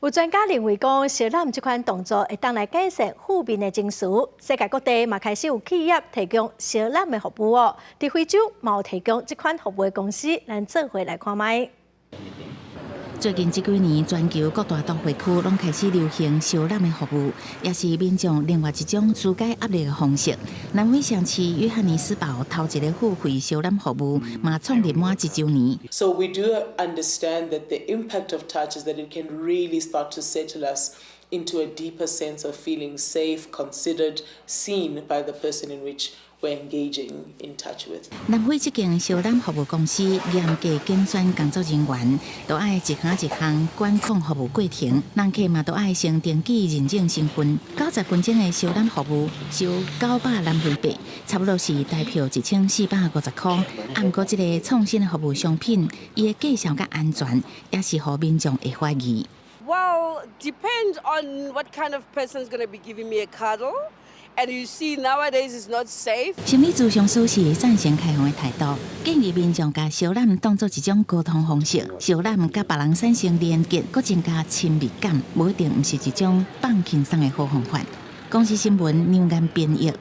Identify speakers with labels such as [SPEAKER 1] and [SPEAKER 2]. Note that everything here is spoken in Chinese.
[SPEAKER 1] 有专家认为讲，小揽这款动作会当来改善负面的情绪。世界各地嘛开始有企业提供小揽的服务哦。在非洲嘛有提供这款服务的公司，咱做伙来看卖。
[SPEAKER 2] 最近这几年，全球各大都会区拢开始流行小揽的服务，也是民众另外一种疏解压力的方式。南非城市约翰尼斯堡头一个付费小揽服务嘛创立满1周年。
[SPEAKER 3] So we do understand that the impact of touch is that it can really start to settle us into a deeper sense of feeling safe, considered, seen by the person in which we're engaging in touch with.
[SPEAKER 2] 南非这间小揽服务公司严格检选工作人员，都爱一项一项管控服务过程，人客嘛都爱先登记认证身份。90分钟的小揽服务收900南非币，差不多是台票1450块。啊，不过这个创新的服务商品，伊的介绍甲安全，也是互民众会怀疑。
[SPEAKER 4] Well, depends on what kind of person is going to be giving me a cuddle. And you see, nowadays it's not safe.
[SPEAKER 2] 心理咨询师是赞成开放的态度，建议民众把小揽当作一种沟通方式，小揽甲别人产生连结，搁增加亲密感，无一定毋是一种放轻松的好方法。公司新闻，牛眼编译。